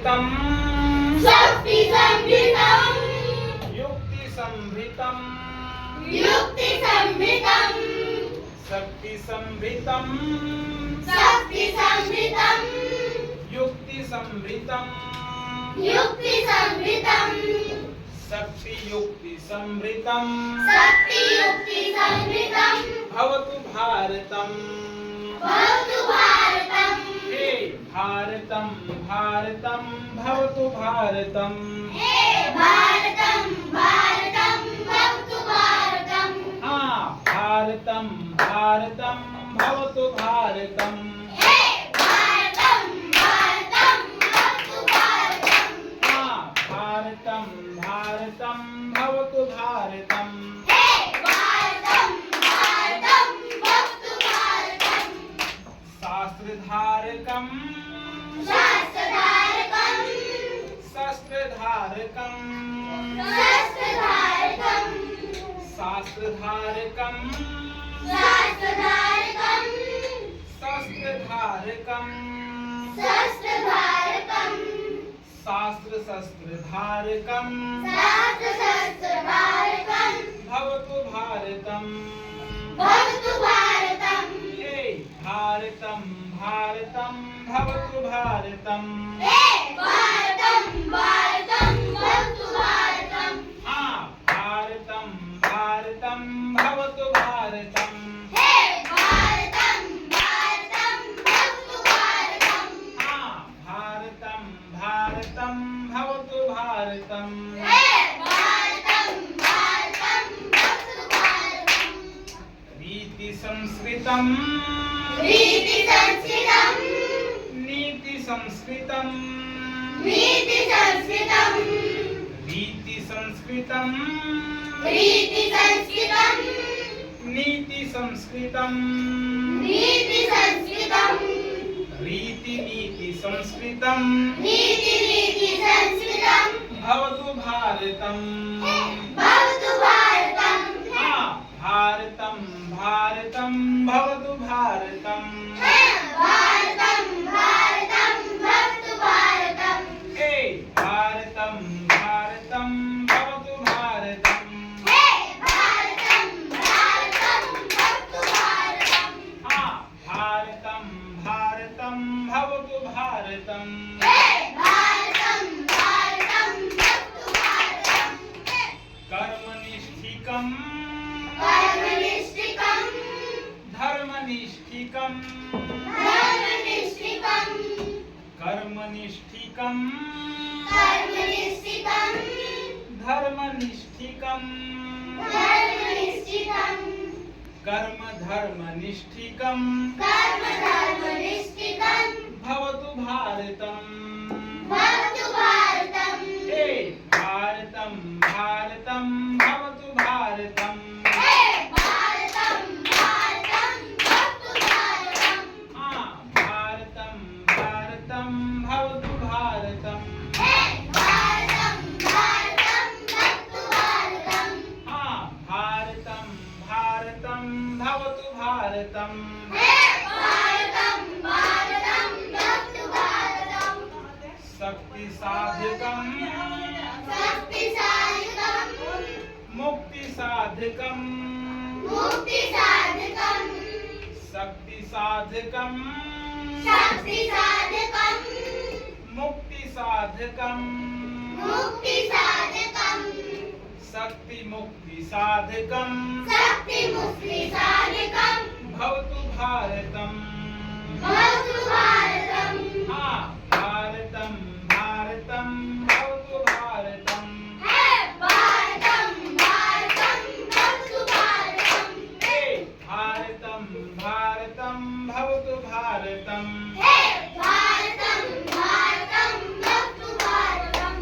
शक्ति संभृतम् युक्ति संभृतम् युक्ति संभृतम् शक्ति संभृतम् शक्ति संभृतम् युक्ति संभृतम् युक्ति संभृतम् शक्ति युक्ति संभृतम् शक्ति युक्ति संभृतम् भवतु भारतम् भवतु भारतम् हे भारतम् भारतम् भवतु भारतम् हे भारतम् भारतम् भवतु भारतम् भारतम् भारतम् भवतु भारतम् हे भारतम् भारतम् भवतु भारतम् भारतम् भारतम् भवतु भारतम् हे भारतम् भारतम् भवतु भारतम् शास्त्रधारकम् शास्त्रधारकम् शस्त्रधारकम् शास्त्रधारकम् शास्त्रधारकम् शास्त्रधारकम् शस्त्रधारकम् शास्त्रधारकम् शास्त्र शस्त्रधारकम् शास्त्रधारकम् भवतु भारतम् भवतु भारतम् हे भारतम् भारतम् भवतु भारतम् हे भारतम् भारतम् भवतु भारतम् भारतम् भारतम् भवतु भारतम् हे भारतम् भारतम् भवतु भारतम् भारतम् भारतम् भवतु भारतम् हे भारतम् भारतम् भवतु भारतम् रीति संस्कृतम् रीति संस्कृतम् नीति संस्कृतम् नीति संस्कृतम् रीति संस्कृतम् रीति संस्कृतम् नीति संस्कृतम् नीति संस्कृतम् रीति नीति संस्कृतम् नीति नीति संस्कृतम् भवतु भारतम् भवतु भारतम् भारतम् भारतम् भवतु भारतम् भारतम् भारतम् भवतु भारतम् हे भारतम् भारतम् भवतु भारतम् हे भारतम् भारतम् भवतु भारतम् भारतम् भारतम् भवतु भारतम् हे भारतम् भारतम् भवतु भारतम् कर्मनिष्ठिकम् कर्मनिष्ठिकम् धर्मनिष्ठिकम् धर्मनिष्ठिकम् कर्मनिष्ठिकम् कर्मनिष्ठिकम् धर्मनिष्ठिकम् धर्मनिष्ठिकम् कर्म धर्मनिष्ठिकम् कर्म धर्मनिष्ठिकम् भवतु भारतम् भवतु भारतम् हे भारतम् भारतम् भवतु भारतम् हे भारतम् भारतम् भवतु भारतम् भारतम् भारतम् भवतु भारतम् हे भारतम् भारतम् भवतु भारतम् भारतम् भारतम् भवतु भारतम् हे भारतम् भारतम् भवतु भारतम् शक्ति साधकम् शक्ति साधकम् मुक्ति साधकम् मुक्ति साधकम् शक्ति साधकम् शक्ति साधकम् मुक्ति साधकम् मुक्ति साधकम् शक्ति मुक्ति साधकम् शक्ति मुक्ति साधकम् भवतु भारतम् भवतु भारतम् भारतम् भारतम् भवतु भारतम् हे भारतम् भारतम् भवतु भारतम् हे भारतम् भारतम् भवतु भारतम् हे भारतम् भारतम् भवतु भारतम्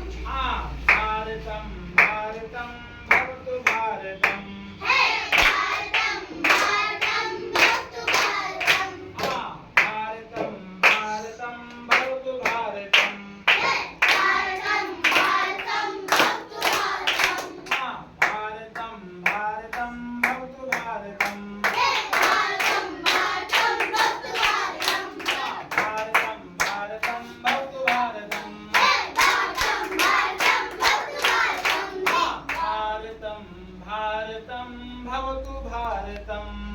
भारतम् भारतम् भवतु भारतम् हे भारतम् भारतम् भवतु भारतम् भारतम् भारतम् भवतु भवतु भारतम्